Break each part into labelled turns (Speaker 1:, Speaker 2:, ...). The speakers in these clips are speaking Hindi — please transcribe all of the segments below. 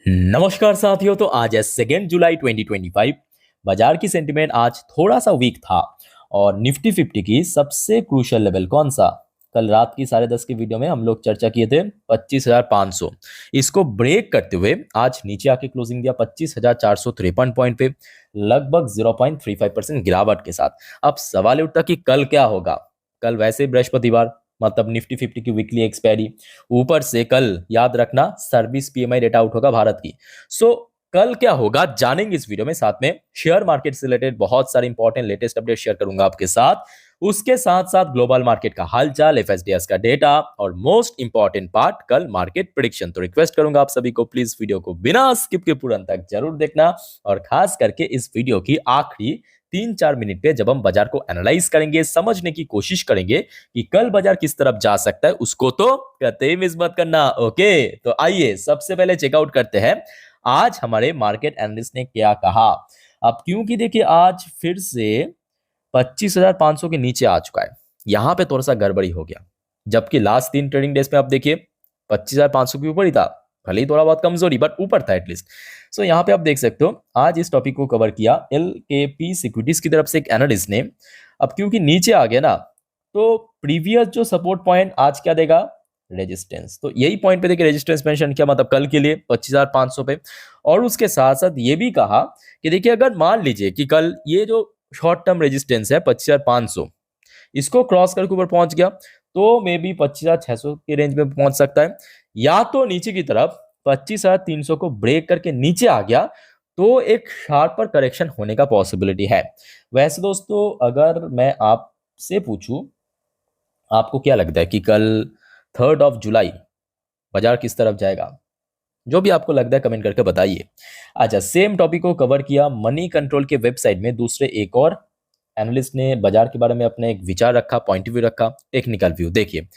Speaker 1: नमस्कार साथियों। तो आज है 2 जुलाई 2025। बाजार की सेंटिमेंट आज थोड़ा सा वीक था और निफ्टी 50 की सबसे क्रूशियल लेवल कौन सा? कल रात की 10:30 की वीडियो में हम लोग चर्चा किए थे 25,500। इसको ब्रेक करते हुए आज नीचे आके क्लोजिंग दिया 25,453 पॉइंट पे, लगभग 0.35% गिरावट के साथ। अब सवाल उठता कि कल क्या होगा। कल वैसे बृहस्पतिवार, मतलब निफ्टी 50 की वीकली एक्सपायरी, ऊपर से कल याद रखना सर्विस पीएमआई डेटा आउट होगा भारत की। सो कल क्या होगा जानेंगे इस वीडियो में। साथ में शेयर मार्केट से रिलेटेड बहुत सारे इंपॉर्टेंट लेटेस्ट अपडेट शेयर करूंगा आपके साथ। उसके साथ साथ ग्लोबल मार्केट का हालचाल, एफएसडीएस का डेटा और मोस्ट इंपॉर्टेंट पार्ट कल मार्केट प्रिडिक्शन। तो रिक्वेस्ट करूंगा आप सभी को प्लीज वीडियो को बिना स्किप के पूरा अंत तक जरूर देखना, और खास करके इस वीडियो की आखिरी 3-4 मिनट पे जब हम बाजार को एनालाइज करेंगे, समझने की कोशिश करेंगे कि कल बाजार किस तरफ जा सकता है, उसको तो कहते ही मिस मत करना। ओके, तो आइए सबसे पहले चेकआउट करते हैं आज हमारे मार्केट एनालिस्ट ने क्या कहा। अब क्योंकि देखिए आज फिर से 25,500 के नीचे आ चुका है, यहां पे थोड़ा सा गड़बड़ी हो गया। जबकि लास्ट 3 ट्रेडिंग डेज में आप देखिए 25,500 के ऊपर ही था, भले ही थोड़ा बहुत कमजोरी बट ऊपर था एटलीस्ट। सो यहाँ पे आप देख सकते हो आज इस टॉपिक को कवर किया LKP सिक्योरिटीज की तरफ से एक एनालिस्ट ने। अब क्योंकि नीचे आ गया ना, तो प्रीवियस जो सपोर्ट पॉइंट आज क्या देगा, रेजिस्टेंस। तो यही पॉइंट पे देखिए रेजिस्टेंस मेंशन किया, मतलब कल के लिए 25,500 पे। और उसके साथ साथ ये भी कहा कि देखिए अगर मान लीजिए कि कल ये जो शॉर्ट टर्म रेजिस्टेंस है 25,500, इसको क्रॉस करके ऊपर पहुंच गया तो मे बी 25,600 के रेंज में पहुंच सकता है, या तो नीचे की तरफ 25,300 को ब्रेक करके नीचे आ गया तो एक शार्पर करेक्शन होने का पॉसिबिलिटी है। वैसे दोस्तों अगर मैं आपसे पूछूं, आपको क्या लगता है कि कल 3 जुलाई बाजार किस तरफ जाएगा? जो भी आपको लगता है कमेंट करके बताइए। अच्छा, सेम टॉपिक को कवर किया मनी कंट्रोल के वेबसाइट में दूसरे एक और एनालिस्ट ने बाजार के बारे में अपने एक विचार रखा, पॉइंट ऑफ व्यू रखा। टेक्निकल व्यू देखिए,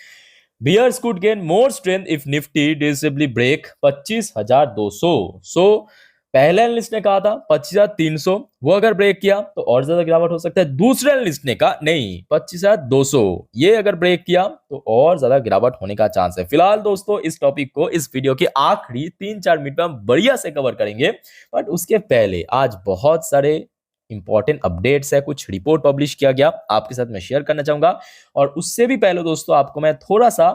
Speaker 1: bears could gain more strength if Nifty decisively break 25,200। So पहले एनालिस्ट ने कहा था 25,300, वो अगर ब्रेक किया तो और ज्यादा गिरावट हो सकता है। दूसरे एनालिस्ट ने कहा नहीं, 25,200 ये अगर ब्रेक किया तो और ज्यादा गिरावट होने का चांस है। फिलहाल दोस्तों इस टॉपिक को इस वीडियो के आखिरी 3-4 मिनट में हम बढ़िया से कवर करेंगे, बट उसके पहले आज बहुत सारे इंपॉर्टेंट अपडेट्स है, कुछ रिपोर्ट पब्लिश किया गया आपके साथ मैं शेयर करना चाहूंगा। और उससे भी पहले दोस्तों आपको मैं थोड़ा सा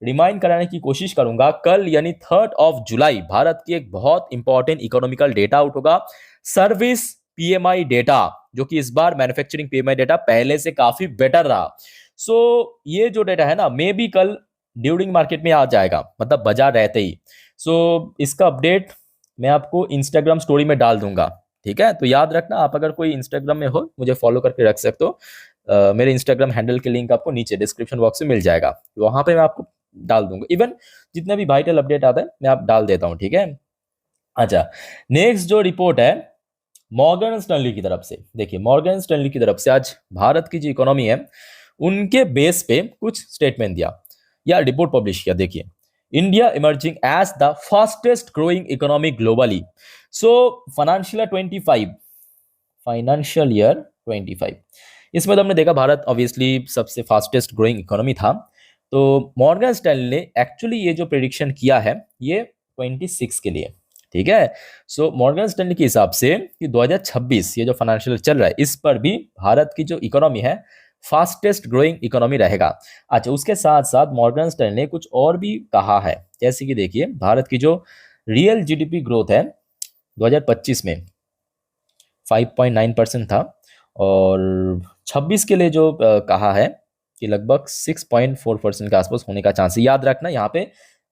Speaker 1: रिमाइंड कराने की कोशिश करूंगा, कल यानी 3 जुलाई भारत की एक बहुत इंपॉर्टेंट इकोनॉमिकल डेटा आउट होगा, सर्विस पीएमआई डेटा, जो कि इस बार मैन्युफैक्चरिंग पीएमआई डेटा पहले से काफी बेटर रहा। सो ये जो डेटा है ना, मे बी कल ड्यूरिंग मार्केट में आ जाएगा, मतलब बाजार रहते ही। सो इसका अपडेट मैं आपको इंस्टाग्राम स्टोरी में डाल दूंगा, ठीक है? तो याद रखना, आप अगर कोई इंस्टाग्राम में हो मुझे फॉलो करके रख सकते हो। मेरे इंस्टाग्राम हैंडल के लिंक आपको नीचे डिस्क्रिप्शन बॉक्स में मिल जाएगा, वहां पे मैं आपको डाल दूंगा। इवन जितने भी वाइटल अपडेट आता है मैं आप डाल देता हूँ, ठीक है? अच्छा, नेक्स्ट जो रिपोर्ट है मॉर्गन स्टैनली की तरफ से, देखिए मॉर्गन स्टैनली की तरफ से आज भारत की जो इकोनॉमी है उनके बेस पे कुछ स्टेटमेंट दिया या रिपोर्ट पब्लिश किया। देखिए, India emerging as the fastest growing economy globally. So financial year 25, इसमें तो हमने देखा भारत ऑब्वियसली सबसे फास्टेस्ट ग्रोइंग इकोनॉमी था। तो मॉर्गन स्टैनली ने एक्चुअली ये जो प्रेडिक्शन किया है ये 26 के लिए, ठीक है? सो मॉर्गन स्टैनली के हिसाब से कि 2026 ये जो फाइनेंशियल चल रहा है इस पर भी भारत की जो इकोनॉमी है फास्टेस्ट ग्रोइंग इकोनॉमी रहेगा। अच्छा, उसके साथ साथ मॉर्गन स्टैनली ने कुछ और भी कहा है, जैसे कि देखिए भारत की जो रियल जीडीपी ग्रोथ है 2025 में 5.9% था, और 26 के लिए जो कहा है कि लगभग 6.4% के आसपास होने का चांस है। याद रखना यहाँ पे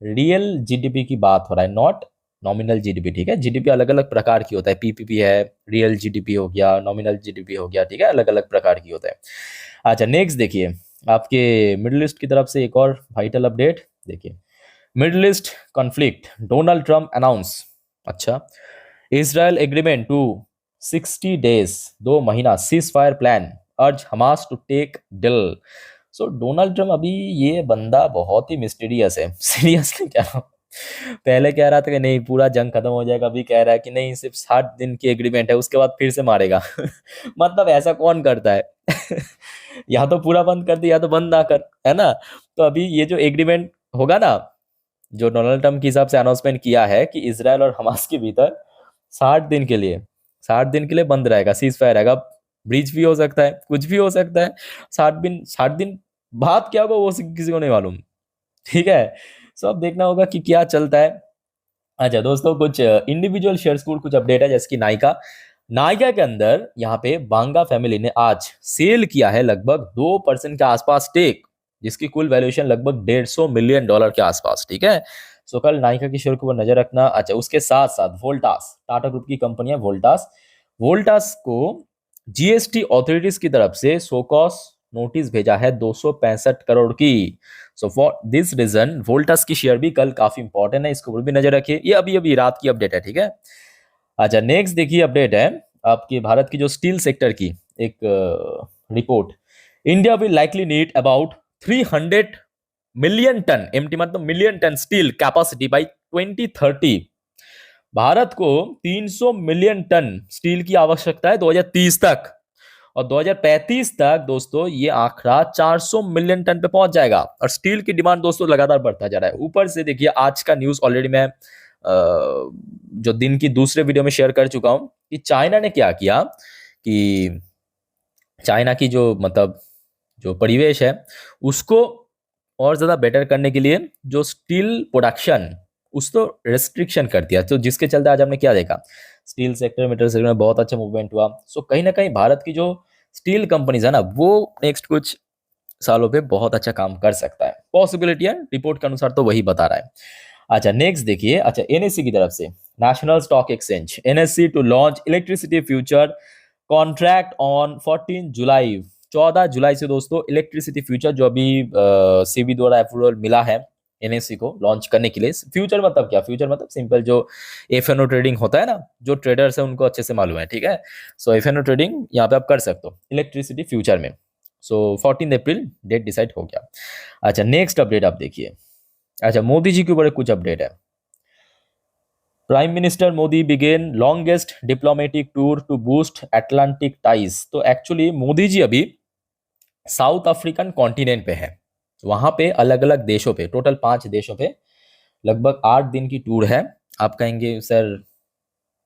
Speaker 1: रियल जीडीपी की बात हो रहा है, नॉट नॉमिनल जीडीपी, ठीक है? जीडीपी अलग अलग प्रकार की होता है, पीपीपी है, रियल जीडीपी हो गया, नॉमिनल जीडीपी हो गया, ठीक है? अलग अलग प्रकार की होता है। अच्छा, नेक्स्ट देखिए आपके मिडिल ईस्ट की तरफ से एक और वाइटल अपडेट। देखिए, Middle East conflict, Donald Trump announce, अच्छा, इजराइल एग्रीमेंट टू 60 डेज, 2 महीना ceasefire plan, urge Hamas to take deal. So Donald Trump, अभी ये बंदा बहुत ही मिस्टीरियस है सीरियसली कह रहा हूँ। पहले कह रहा था कि नहीं पूरा जंग खत्म हो जाएगा, अभी कह रहा है कि नहीं सिर्फ 60 दिन की एग्रीमेंट है, उसके बाद फिर से मारेगा। मतलब ऐसा कौन करता है? या तो पूरा बंद कर दे या तो बंद ना कर, है ना? तो अभी ये जो एग्रीमेंट होगा ना, जो डोनाल्ड ट्रम्प के हिसाब से अनाउंसमेंट किया है कि इसराइल और हमास के भीतर 60 दिन के लिए बंद रहेगा, सीज फायर रहेगा। ब्रीच भी हो सकता है, कुछ भी हो सकता है। 60 दिन बाद क्या होगा वो किसी को नहीं मालूम। ठीक है, सो अब देखना होगा कि क्या चलता है। अच्छा दोस्तों, कुछ इंडिविजुअल शेयर्स को कुछ अपडेट है, जैसे कि नायका। नायका के अंदर यहाँ पे बांगा फैमिली ने आज सेल किया है लगभग 2% के आसपास स्टेक, जिसकी कुल वैल्यूएशन लगभग $150 मिलियन के आसपास। ठीक है, सो कल नायका की शेयर के ऊपर नजर रखना। अच्छा, उसके साथ साथ वोल्टास, टाटा ग्रुप की कंपनी है वोल्टास। वोल्टास को जीएसटी अथॉरिटीज की तरफ से सोकॉस नोटिस भेजा है 265 करोड़ की। So for this reason Voltas की शेयर भी कल काफी इंपॉर्टेंट है, इसको भी नजर रखिए। ये अभी अभी रात की अपडेट है। ठीक है, अच्छा नेक्स्ट देखिए अपडेट है आपके भारत की जो स्टील सेक्टर की एक report. India will likely need about 300 million ton, MT मतलब million ton steel capacity by 2030। भारत को 300 मिलियन टन स्टील की आवश्यकता है 2030 तक, और 2035 तक दोस्तों ये आंकड़ा 400 मिलियन टन पे पहुंच जाएगा। और स्टील की डिमांड दोस्तों लगातार बढ़ता जा रहा है। ऊपर से देखिए आज का न्यूज ऑलरेडी मैं जो दिन की दूसरे वीडियो में शेयर कर चुका हूं कि चाइना ने क्या किया कि चाइना की जो मतलब जो परिवेश है उसको और ज़्यादा बेटर करने के लिए जो स्टील प्रोडक्शन उसको रेस्ट्रिक्शन कर दिया, तो जिसके चलते आज हमने क्या देखा, स्टील सेक्टर मेटल सेक्टर में बहुत अच्छा मूवमेंट हुआ। सो कहीं ना कहीं भारत की जो स्टील कंपनीज है ना वो नेक्स्ट कुछ सालों पे बहुत अच्छा काम कर सकता है, पॉसिबिलिटी है, रिपोर्ट के अनुसार तो वही बता रहा है। अच्छा नेक्स्ट देखिए, अच्छा एनएससी की तरफ से, National Stock Exchange NSC to launch electricity future contract on 14 July. 14 जुलाई से दोस्तों इलेक्ट्रिसिटी फ्यूचर जो अभी सेबी द्वारा अप्रूवल मिला है एनएससी को लॉन्च करने के लिए। फ्यूचर मतलब क्या, फ्यूचर मतलब सिंपल जो एफएनओ ट्रेडिंग होता है ना, जो ट्रेडर्स है उनको अच्छे से मालूम है। ठीक है, सो एफएनओ ट्रेडिंग यहाँ पे आप कर सकते हो इलेक्ट्रिसिटी फ्यूचर में। सो 14 अप्रैल डेट डिसाइड हो गया। अच्छा नेक्स्ट अपडेट आप देखिए। अच्छा मोदी जी के ऊपर कुछ अपडेट है। Prime minister Modi begin longest diplomatic tour to boost Atlantic ties. तो एक्चुअली मोदी जी अभी साउथ अफ्रीकन कॉन्टिनेंट पे है, वहां पे अलग अलग देशों पे, टोटल 5 देशों पे लगभग 8 दिन की टूर है। आप कहेंगे सर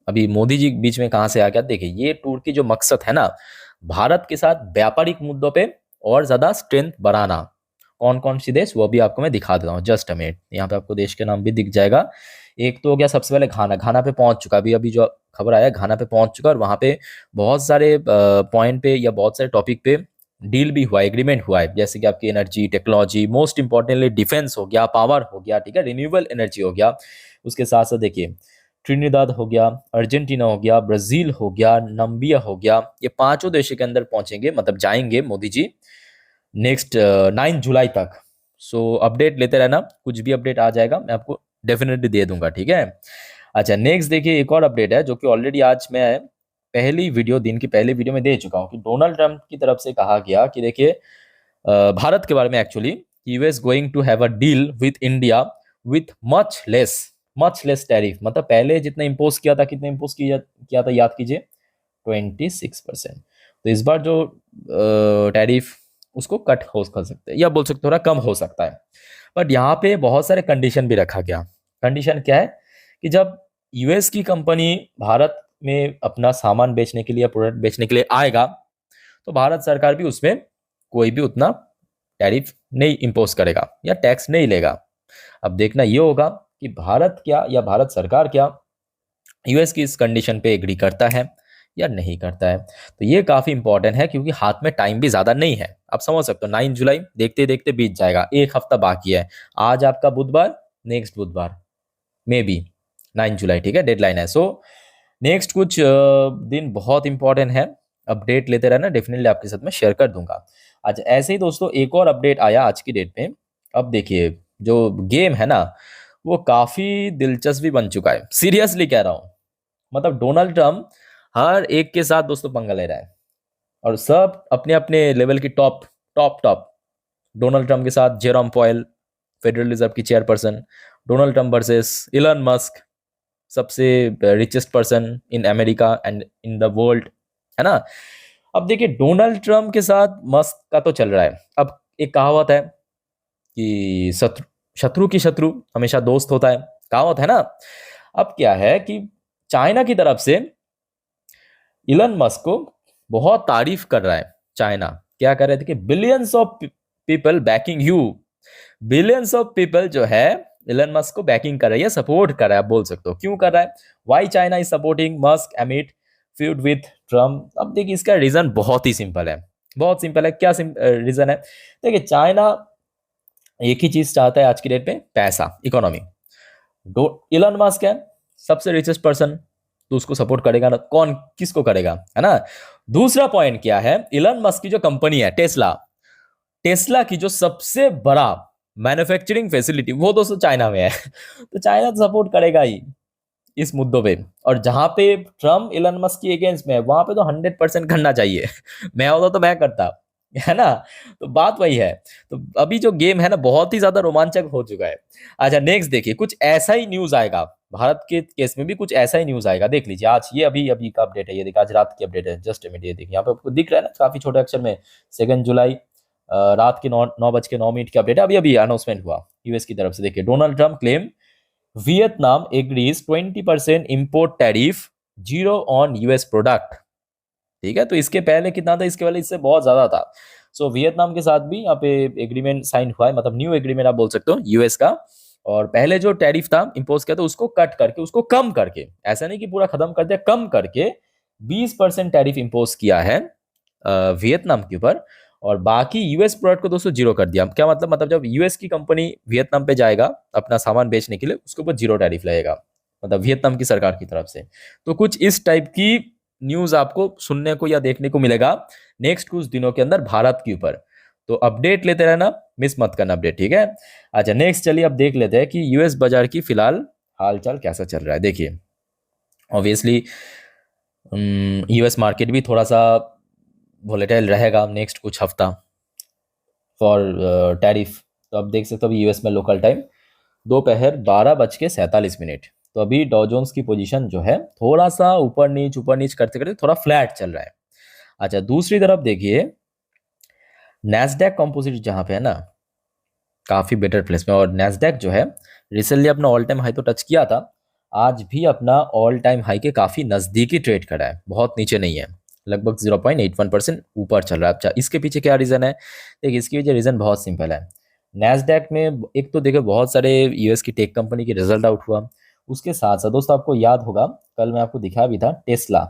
Speaker 1: अभी मोदी जी बीच में कहां से आ गया। देखिए ये टूर की जो मकसद है ना, भारत के साथ व्यापारिक मुद्दों पे और ज्यादा स्ट्रेंथ बढ़ाना। कौन कौन सी देश वो भी आपको मैं दिखा देता हूँ, जस्ट अ मिनट। यहाँ पे आपको देश के नाम भी दिख जाएगा। एक तो हो गया सबसे पहले घाना, घाना पे पहुंच चुका, अभी अभी जो खबर आया घाना पे पहुंच चुका, और वहां पे बहुत सारे पॉइंट पे या बहुत सारे टॉपिक पे डील भी हुआ, एग्रीमेंट हुआ है, जैसे कि आपकी energy technology, most importantly defence हो गया, पावर हो गया, ठीक है, रिन्यूएबल एनर्जी हो गया। उसके साथ साथ देखिए ट्रिनिदाद हो गया, अर्जेंटीना हो गया, ब्राजील हो गया, नम्बिया हो गया, ये पांचों देशों के अंदर पहुंचेंगे, मतलब जाएंगे मोदी जी नेक्स्ट 9 जुलाई तक। सो अपडेट लेते रहना, कुछ भी अपडेट आ जाएगा मैं आपको डेफिनेटली दे दूंगा। ठीक है, अच्छा नेक्स्ट देखिए एक और अपडेट है जो कि ऑलरेडी आज मैं पहली वीडियो, दिन की पहली वीडियो में दे चुका हूँ कि डोनाल्ड ट्रंप की तरफ से कहा गया कि देखिए भारत के बारे में actually, US going to have a deal with India with much less tariff. मतलब पहले जितना इम्पोज किया था, कितना इम्पोज किया था याद कीजिए, 26%। तो इस बार जो टैरिफ उसको कट हो कर सकते हैं, या बोल सकते थोड़ा कम हो सकता है। बट यहाँ पे बहुत सारे कंडीशन भी रखा गया। कंडीशन क्या है कि जब यूएस की कंपनी भारत में अपना सामान बेचने के लिए, प्रोडक्ट बेचने के लिए आएगा, तो भारत सरकार भी उसमें कोई भी उतना टैरिफ नहीं इम्पोज करेगा या टैक्स नहीं लेगा। अब देखना ये होगा कि भारत क्या, या भारत सरकार क्या यूएस की इस कंडीशन पे एग्री करता है या नहीं करता है। तो ये काफी इंपॉर्टेंट है क्योंकि हाथ में टाइम भी ज्यादा नहीं है। आप समझ सकते हो 9 जुलाई देखते देखते बीत जाएगा, एक हफ्ता बाकी है। आज आपका बुधवार, नेक्स्ट बुधवार मे बी 9 जुलाई, ठीक है, डेडलाइन है। सो नेक्स्ट कुछ दिन बहुत इंपॉर्टेंट है, अपडेट लेते रहना, डेफिनेटली आपके साथ मैं शेयर कर दूंगा। आज ऐसे ही दोस्तों एक और अपडेट आया आज की डेट में। अब देखिए जो गेम है ना वो काफी दिलचस्प बन चुका है, सीरियसली कह रहा हूं। मतलब डोनाल्ड ट्रम्प हर एक के साथ दोस्तों पंगा ले रहा है, और सब अपने अपने लेवल की top top top. Donald Trump के साथ जेरोम पॉयल, फेडरल रिजर्व की chairperson, Donald Trump versus Elon Musk, सबसे richest person in America and in the world, है ना। अब देखिए डोनाल्ड ट्रम्प के साथ मस्क का तो चल रहा है। अब एक कहावत है कि शत्रु शत्रु की शत्रु हमेशा दोस्त होता है, कहावत है ना। अब क्या है कि चाइना की तरफ से इलन मस्क को बहुत तारीफ कर रहा है चाइना। क्या कर रहे थे कि billions of people backing you, billions of people जो है इलन मस्क को बैकिंग कर रही है, सपोर्ट कर रहा है, आप बोल सकते हो। क्यों कर रहा है? Why China is supporting Musk amid feud with Trump? अब देखिए इसका रीजन बहुत ही सिंपल है, बहुत सिंपल है। क्या रीजन है? देखिए चाइना एक ही चीज चाहता है आज की डेट में, पैसा, इकोनॉमी। इलन मस्क है सबसे रिचेस्ट पर्सन, तो उसको सपोर्ट करेगा ना कौन, किसको करेगा, है ना। दूसरा पॉइंट क्या है, इलन मस्क की जो कंपनी है टेस्ला, टेस्ला की जो सबसे बड़ा मैन्युफैक्चरिंग फैसिलिटी वो दोस्तों चाइना में है तो चाइना तो सपोर्ट करेगा ही इस मुद्दों पे। और जहां पे ट्रम्प इलन मस्क की अगेंस्ट में है वहां पे तो 100% करना चाहिए मैं होता तो मैं करता, है ना। तो बात वही है। तो अभी जो गेम है ना बहुत ही ज्यादा रोमांचक हो चुका है। अच्छा नेक्स्ट देखिए, कुछ ऐसा ही न्यूज आएगा भारत के केस में भी, कुछ ऐसा ही न्यूज आएगा। देख लीजिए आज ये अभी अभी का अपडेट है, ये देखिए आज रात की अपडेट है, जस्ट मिनट। ये देखिए यहाँ पे आपको दिख रहा है ना काफी छोटे अक्षर में, 2 जुलाई रात के 9:09 की अपडेट है, अभी अभी अनाउंसमेंट हुआ यूएस की तरफ से। देखिए Donald Trump claim Vietnam agrees 20% import tariff, zero on US product. ठीक है, तो इसके पहले कितना था, इसके पहले इससे बहुत ज्यादा था। सो वियतनाम के साथ भी यहाँ पे एग्रीमेंट साइन हुआ है, मतलब न्यू एग्रीमेंट आप बोल सकते हो यूएस का। और पहले जो टैरिफ था इम्पोज किया था उसको कट करके, उसको कम करके, ऐसा नहीं कि पूरा खत्म कर दिया, कम करके 20% टैरिफ इम्पोज किया है वियतनाम के ऊपर। और बाकी यूएस प्रोडक्ट को दोस्तों जीरो कर दिया। क्या मतलब? मतलब जब यूएस की कंपनी वियतनाम पे जाएगा अपना सामान बेचने के लिए, उसके ऊपर जीरो टैरिफ लगेगा, मतलब वियतनाम की सरकार की तरफ से। तो कुछ इस टाइप की न्यूज आपको सुनने को या देखने को मिलेगा नेक्स्ट कुछ दिनों के अंदर भारत के ऊपर। तो अपडेट लेते रहना, मिस मत करना अपडेट, ठीक है। अच्छा नेक्स्ट चलिए अब देख लेते हैं कि यूएस बाजार की फिलहाल हालचाल कैसा चल रहा है। देखिए ऑब्वियसली यूएस मार्केट भी थोड़ा सा वोलेटाइल रहेगा नेक्स्ट कुछ हफ्ता फॉर टैरिफ। तो अब देख सकते हो अभी यूएस में लोकल टाइम दोपहर 12:47। तो अभी डॉ जोन्स की पोजीशन जो है थोड़ा सा ऊपर नीच करते करते थोड़ा फ्लैट चल रहा है। अच्छा दूसरी तरफ देखिए नैस्डैक कंपोजिट जहां पे है ना काफी बेटर प्लेस में, और नैस्डैक जो है रिसेंटली अपना ऑल टाइम हाई तो टच किया था, आज भी अपना ऑल टाइम हाई के काफी नजदीकी ट्रेड करा है, बहुत नीचे नहीं है, लगभग 0.81% ऊपर चल रहा है। अच्छा इसके पीछे क्या रीजन है? देखिए इसके पीछे रीजन बहुत सिंपल है। नैस्डैक में एक तो देखो बहुत सारे यूएस की टेक कंपनी की रिजल्ट आउट हुआ, उसके साथ साथ दोस्तों आपको याद होगा कल मैं आपको दिखाया भी था टेस्ला,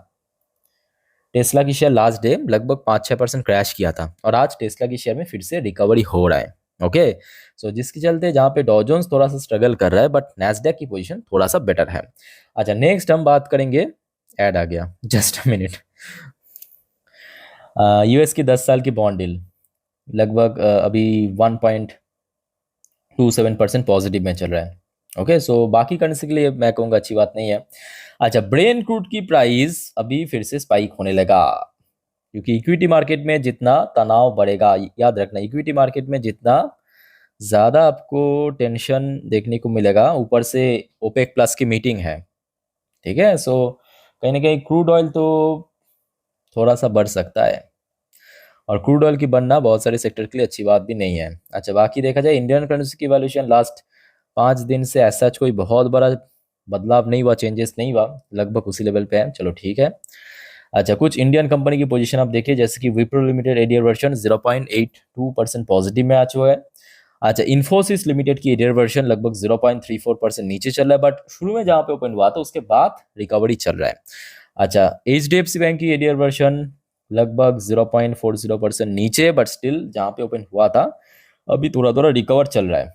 Speaker 1: टेस्ला की शेयर लास्ट डे लगभग 5-6% क्रैश किया था, और आज टेस्ला की शेयर में फिर से रिकवरी हो रहा है। ओके सो जिसके चलते जहां पे डॉ जोन्स थोड़ा सा स्ट्रगल कर रहा है, बट नैस्डैक की पोजीशन थोड़ा सा बेटर है। अच्छा नेक्स्ट हम बात करेंगे, ऐड आ गया जस्ट अ मिनट, यूएस की 10 साल की बॉन्ड डील लगभग अभी 1.27% पॉजिटिव में चल रहा है। ओके सो बाकी करेंसी के लिए मैं कहूँगा अच्छी बात नहीं है। अच्छा ब्रेन क्रूड की प्राइस अभी फिर से स्पाइक होने लगा, क्योंकि इक्विटी मार्केट में जितना तनाव बढ़ेगा, याद रखना इक्विटी मार्केट में जितना ज़्यादा आपको टेंशन देखने को मिलेगा, ऊपर से ओपेक प्लस की मीटिंग है, ठीक है। सो कहीं ना कहीं क्रूड ऑयल तो थोड़ा सा बढ़ सकता है, और क्रूड ऑयल की बढ़ना बहुत सारे सेक्टर के लिए अच्छी बात भी नहीं है। अच्छा बाकी देखा जाए इंडियन करेंसी की वैल्यूएशन लास्ट 5 दिन से ऐसा कोई बहुत बड़ा बदलाव नहीं हुआ, चेंजेस नहीं हुआ, लगभग उसी लेवल पे है, चलो ठीक है। अच्छा कुछ इंडियन कंपनी की पोजीशन आप देखिए, जैसे कि Wipro limited adhere version 0.82% positive में आ चुका है। अच्छा इन्फोसिस लिमिटेड की एडियर वर्जन लगभग 0.34% नीचे चल रहा है, बट शुरू में जहाँ पे ओपन हुआ था उसके बाद रिकवरी चल रहा है। अच्छा एचडीएफसी बैंक की एडियर वर्जन लगभग 0.40% नीचे, बट स्टिल जहाँ पे ओपन हुआ था अभी थोड़ा थोड़ा रिकवर चल रहा है।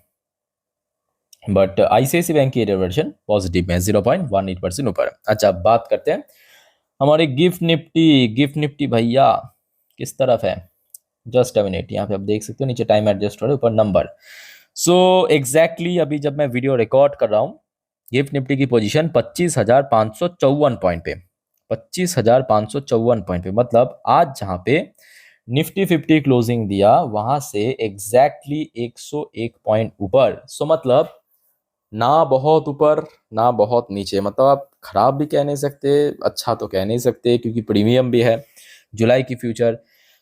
Speaker 1: बट आईसीआईसी बैंक की एरियर वर्जन पॉजिटिव में 0.18% ऊपर। अच्छा बात करते हैं हमारे गिफ्ट निफ्टी, गिफ्ट निफ्टी भैया किस तरफ है, जस्ट अ मिनट, यहाँ पे आप देख सकते हो नीचे टाइम एडजस्ट हो रहा है, ऊपर नंबर। सो एग्जैक्टली अभी जब मैं वीडियो रिकॉर्ड कर रहा हूँ गिफ्ट निफ्टी की पोजीशन 25,554 पॉइंट पे, 25,554 पॉइंट पे, मतलब आज जहाँ पे निफ्टी 50 क्लोजिंग दिया वहां से एग्जैक्टली 101 पॉइंट ऊपर। सो मतलब ना बहुत ऊपर ना बहुत नीचे, मतलब आप खराब भी कह नहीं सकते, अच्छा तो कह नहीं सकते, क्योंकि प्रीमियम भी है जुलाई की फ्यूचर।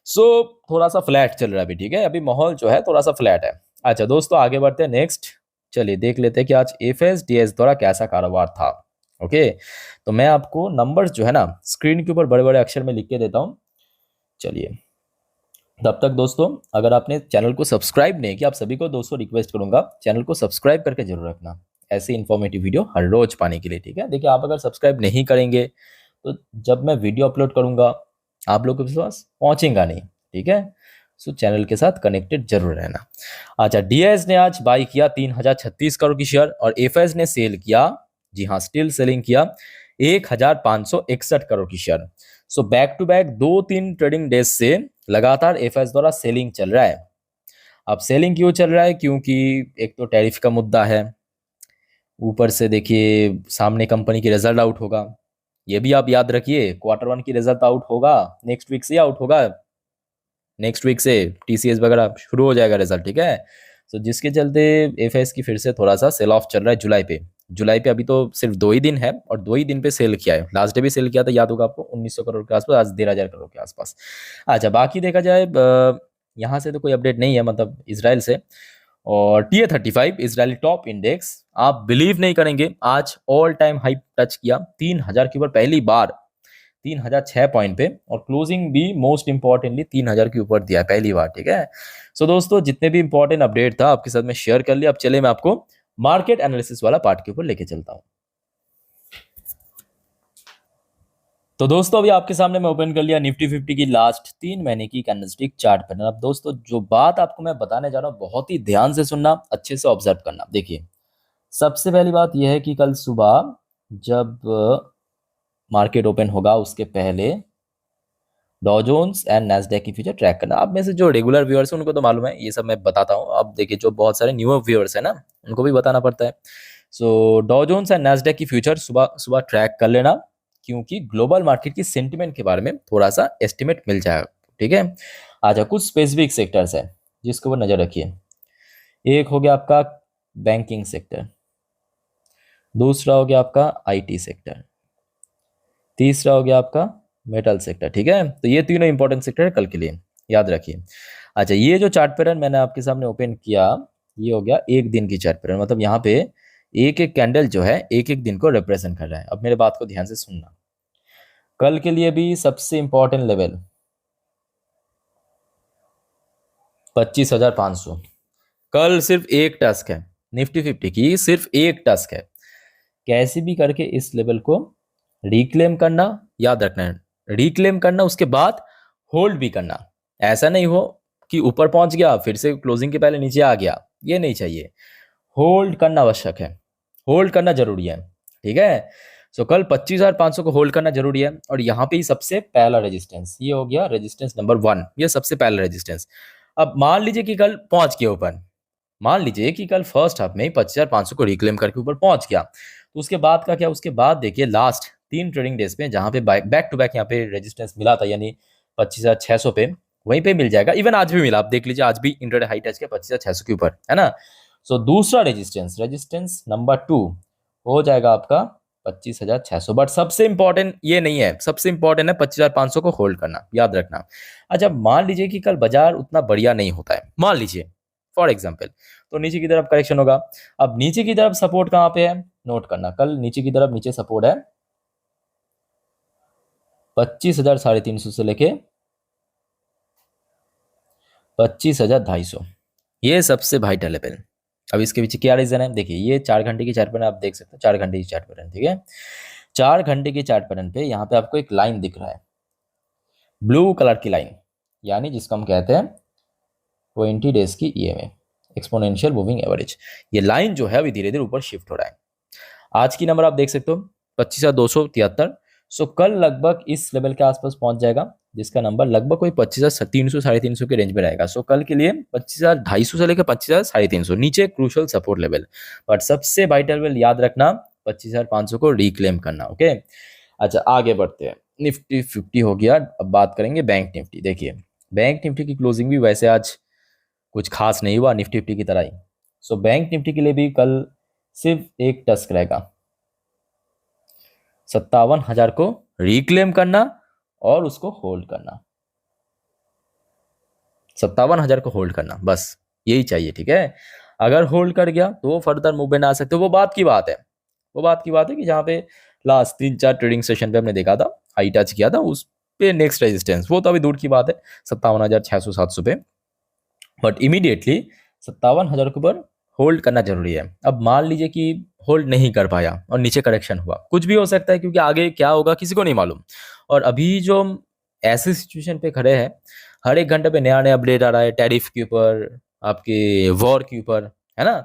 Speaker 1: सो थोड़ा सा फ्लैट चल रहा है अभी, ठीक है, अभी माहौल जो है थोड़ा सा फ्लैट है। अच्छा दोस्तों आगे बढ़ते हैं नेक्स्ट चलिए देख लेते हैं कि आज एफएसडीएस द्वारा कैसा कारोबार था। ओके, तो मैं आपको नंबर्स जो है ना स्क्रीन के ऊपर बड़े बड़े अक्षर में लिख के देता हूँ। चलिए, तब तक दोस्तों अगर आपने चैनल को सब्सक्राइब नहीं किया, आप सभी को दोस्तों रिक्वेस्ट करूंगा चैनल को सब्सक्राइब करके जरूर रखना, ऐसे इन्फॉर्मेटिव वीडियो हर रोज पाने के लिए। ठीक है, देखिए आप अगर सब्सक्राइब नहीं करेंगे तो जब मैं वीडियो अपलोड करूंगा आप लोगों के पास पहुंचेगा नहीं। ठीक है, सो चैनल के साथ कनेक्टेड जरूर रहना। अच्छा, डीएस ने आज बाई किया 3036 करोड़ की शेयर और एफएस ने सेल किया, जी हाँ स्टिल सेलिंग किया 1561 करोड़ की share. So back to back 2-3 trading days से लगातार एफएस द्वारा सेलिंग चल रहा है। अब सेलिंग क्यों चल रहा है? क्योंकि एक तो टैरिफ का मुद्दा है, ऊपर से देखिए सामने कंपनी की रिजल्ट आउट होगा। ये भी आप याद रखिए, Q1 की रिजल्ट आउट होगा, नेक्स्ट वीक से आउट होगा, नेक्स्ट वीक से टीसीएस वगैरह शुरू हो जाएगा रिजल्ट। ठीक है, तो जिसके चलते एफएस की फिर से थोड़ा सा सेल ऑफ चल रहा है जुलाई पे अभी तो सिर्फ 2 ही दिन है और 2 ही दिन पे सेल किया है। लास्ट डे भी सेल किया था, याद होगा आपको, 1900 करोड़ के आसपास, आज 13,000 करोड़ के आसपास। अच्छा, बाकी देखा जाए यहाँ से तो कोई अपडेट नहीं है, मतलब इसराइल से। और TA35 इजरायली टॉप इंडेक्स, आप बिलीव नहीं करेंगे, आज ऑल टाइम हाई टच किया 3000 के ऊपर पहली बार, 3006 पॉइंट पे, और क्लोजिंग भी मोस्ट इंपॉर्टेंटली 3000 के ऊपर दिया पहली बार। ठीक है, सो दोस्तों जितने भी इंपॉर्टेंट अपडेट था आपके साथ में शेयर कर लिया। अब चले मैं आपको मार्केट एनालिसिस वाला पार्ट के ऊपर लेके चलता हूं। तो दोस्तों अभी आपके सामने मैं ओपन कर लिया निफ्टी 50 की लास्ट 3 महीने की कैंडलस्टिक चार्ट पैटर्न। अब दोस्तों जो बात आपको मैं बताने जा रहा हूं बहुत ही ध्यान से सुनना, अच्छे से ऑब्जर्व करना। देखिए, सबसे पहली बात यह है कि कल सुबह जब मार्केट ओपन होगा उसके पहले डॉ जोन्स एंड नैस्डैक की फ्यूचर ट्रैक करना। आप में से जो रेगुलर व्यूअर्स हैं उनको तो मालूम है, ये सब मैं बताता हूँ। अब देखिए जो बहुत सारे न्यूअर व्यूअर्स हैं ना, उनको भी बताना पड़ता है। सो डॉ जोन्स एंड नैस्डैक की फ्यूचर सुबह सुबह ट्रैक कर लेना, क्योंकि ग्लोबल मार्केट की सेंटिमेंट के बारे में थोड़ा सा एस्टिमेट मिल जाएगा। ठीक है, अच्छा कुछ स्पेसिफिक सेक्टर्स है जिसके ऊपर नजर रखिए। एक हो गया आपका बैंकिंग सेक्टर, दूसरा हो गया आपका आईटी सेक्टर, तीसरा हो गया आपका मेटल सेक्टर। ठीक है, तो ये तीनों इंपॉर्टेंट सेक्टर है कल के लिए, याद रखिए। अच्छा, ये जो चार्ट पैटर्न मैंने आपके सामने ओपन किया, ये हो गया एक दिन की चार्ट पैटर्न, मतलब यहाँ पे एक एक कैंडल जो है एक एक दिन को रिप्रेजेंट कर रहा है। अब मेरे बात को ध्यान से सुनना, कल के लिए भी सबसे इंपॉर्टेंट लेवल 25,500, कल सिर्फ एक टास्क है निफ्टी 50 की, सिर्फ एक टास्क है, कैसे भी करके इस लेवल को रिक्लेम करना। याद रखना है, रिक्लेम करना, उसके बाद होल्ड भी करना। ऐसा नहीं हो कि ऊपर पहुंच गया फिर से क्लोजिंग के पहले नीचे आ गया, ये नहीं चाहिए। होल्ड करना आवश्यक है, होल्ड करना जरूरी है। ठीक है, सो कल 25,500 को होल्ड करना जरूरी है। और यहाँ पे ही सबसे पहला रेजिस्टेंस, ये हो गया रेजिस्टेंस नंबर 1, ये सबसे पहला रेजिस्टेंस। अब मान लीजिए कि कल पहुंच गया ऊपर, मान लीजिए कि कल फर्स्ट हाफ में ही 25,500 को रिक्लेम करके ऊपर पहुंच गया, तो उसके बाद का क्या? उसके बाद देखिए लास्ट 3 ट्रेडिंग डेज पे जहां पे बैक टू बैक यहाँ पे रेजिस्टेंस मिला था, यानी 25,600 पे, वहीं पे मिल जाएगा। इवन आज भी मिला, आप देख लीजिए आज भी इंट्राडे हाई टच किया 25,600 के ऊपर, है ना। सो दूसरा रेजिस्टेंस, रेजिस्टेंस नंबर 2 हो जाएगा आपका 25,600। बट सबसे इंपॉर्टेंट ये नहीं है, सबसे इंपॉर्टेंट है 25,500 को होल्ड करना, याद रखना। अच्छा, मान लीजिए कि कल बाजार उतना बढ़िया नहीं होता है, मान लीजिए फॉर एग्जाम्पल, तो नीचे की तरफ करेक्शन होगा। अब नीचे की तरफ सपोर्ट कहां पे है, नोट करना, कल नीचे की तरफ नीचे सपोर्ट है 25,350 से लेके 25,250, ये सबसे वाइटल लेवल। अब इसके पीछे क्या रीजन है? देखिए ये 4 घंटे की चार्ट पैटर्न आप देख सकते हो, 4 घंटे की चार्ट पैटर्न। ठीक है, 4 घंटे की चार्ट पैटर्न पे यहाँ पे आपको एक लाइन दिख रहा है, ब्लू कलर की लाइन, यानी जिसको हम कहते हैं 20 डेज की EMA, एक्सपोनेंशियल मूविंग एवरेज। ये लाइन जो है अभी धीरे धीरे ऊपर शिफ्ट हो रहा है। आज की नंबर आप देख सकते हो 25,273। सो कल लगभग इस लेवल के आसपास पहुंच जाएगा, जिसका नंबर लगभग कोई 25,300 350 के रेंज में रहेगा। सो कल के लिए 25,250 से लेकर 25,350 नीचे क्रूशल सपोर्ट लेवल। बट सबसे वाइटल लेवल याद रखना 25,500 को रिक्लेम करना। ओके, अच्छा आगे बढ़ते हैं। निफ्टी 50 हो गया, अब बात करेंगे बैंक निफ्टी। देखिए बैंक निफ्टी की क्लोजिंग भी वैसे आज कुछ खास नहीं हुआ, निफ्टी 50 की तरह ही। सो बैंक निफ्टी के लिए भी कल सिर्फ एक टास्क रहेगा, 57,000 को रिक्लेम करना और उसको होल्ड करना, 57,000 को होल्ड करना, बस यही चाहिए। ठीक है, अगर होल्ड कर गया तो फर्दर मूवमेंट आ सकते हो। वो बात की बात है, वो बात की बात है कि जहाँ पे लास्ट 3-4 ट्रेडिंग सेशन पे हमने देखा था, हाई टच किया था, उस पे नेक्स्ट रेजिस्टेंस वो तो अभी दूर की बात है 57,600-700 पे। बट इमीडिएटली 57,000 के ऊपर होल्ड करना जरूरी है। अब मान लीजिए कि होल्ड नहीं कर पाया और नीचे करेक्शन हुआ, कुछ भी हो सकता है क्योंकि आगे क्या होगा किसी को नहीं मालूम। और अभी जो हम ऐसे सिचुएशन पे खड़े हैं, हर एक घंटे पे नया नया अपडेट आ रहा है टैरिफ के ऊपर, आपके वॉर के ऊपर, है ना।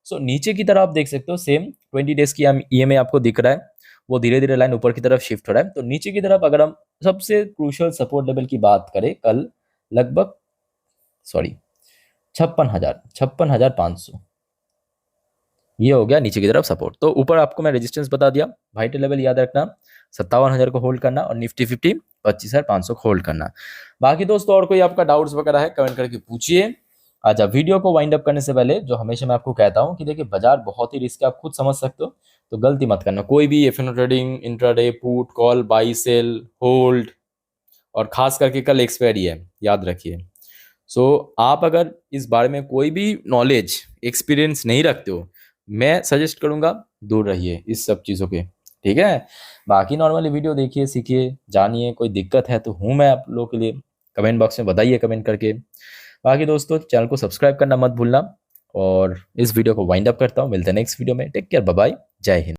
Speaker 1: सो नीचे की तरफ आप देख सकते हो सेम 20 डेज की ईएमए आपको दिख रहा है, वो धीरे धीरे लाइन ऊपर की तरफ शिफ्ट हो रहा है। तो नीचे की तरफ अगर हम सबसे क्रूशियल सपोर्ट लेवल की बात करें, कल लगभग सॉरी 56,500 ये हो गया नीचे की तरफ सपोर्ट। तो ऊपर आपको मैं रेजिस्टेंस बता दिया, वाइटल लेवल याद रखना 57,000 को होल्ड करना और निफ्टी 50 25,500 को होल्ड करना। बाकी दोस्तों और कोई आपका डाउट्स वगैरह है कमेंट करके पूछिए। अच्छा, वीडियो को वाइंड अप करने से पहले जो हमेशा मैं आपको कहता हूँ कि देखिए बाजार बहुत ही रिस्क है, आप खुद समझ सकते हो, तो गलती मत करना। कोई भी F trading, intraday, put, call, buy, sell, hold, और खास करके कल एक्सपायरी है, याद रखिए। आप अगर इस बारे में कोई भी नॉलेज एक्सपीरियंस नहीं रखते हो, मैं सजेस्ट करूंगा दूर रहिए इस सब चीज़ों के, ठीक है। बाकी नॉर्मली वीडियो देखिए, सीखिए, जानिए। कोई दिक्कत है तो हूँ मैं आप लोगों के लिए, कमेंट बॉक्स में बताइए कमेंट करके। बाकी दोस्तों चैनल को सब्सक्राइब करना मत भूलना, और इस वीडियो को वाइंड अप करता हूँ। मिलते हैं नेक्स्ट वीडियो में। टेक केयर, बाय बाय, जय हिंद।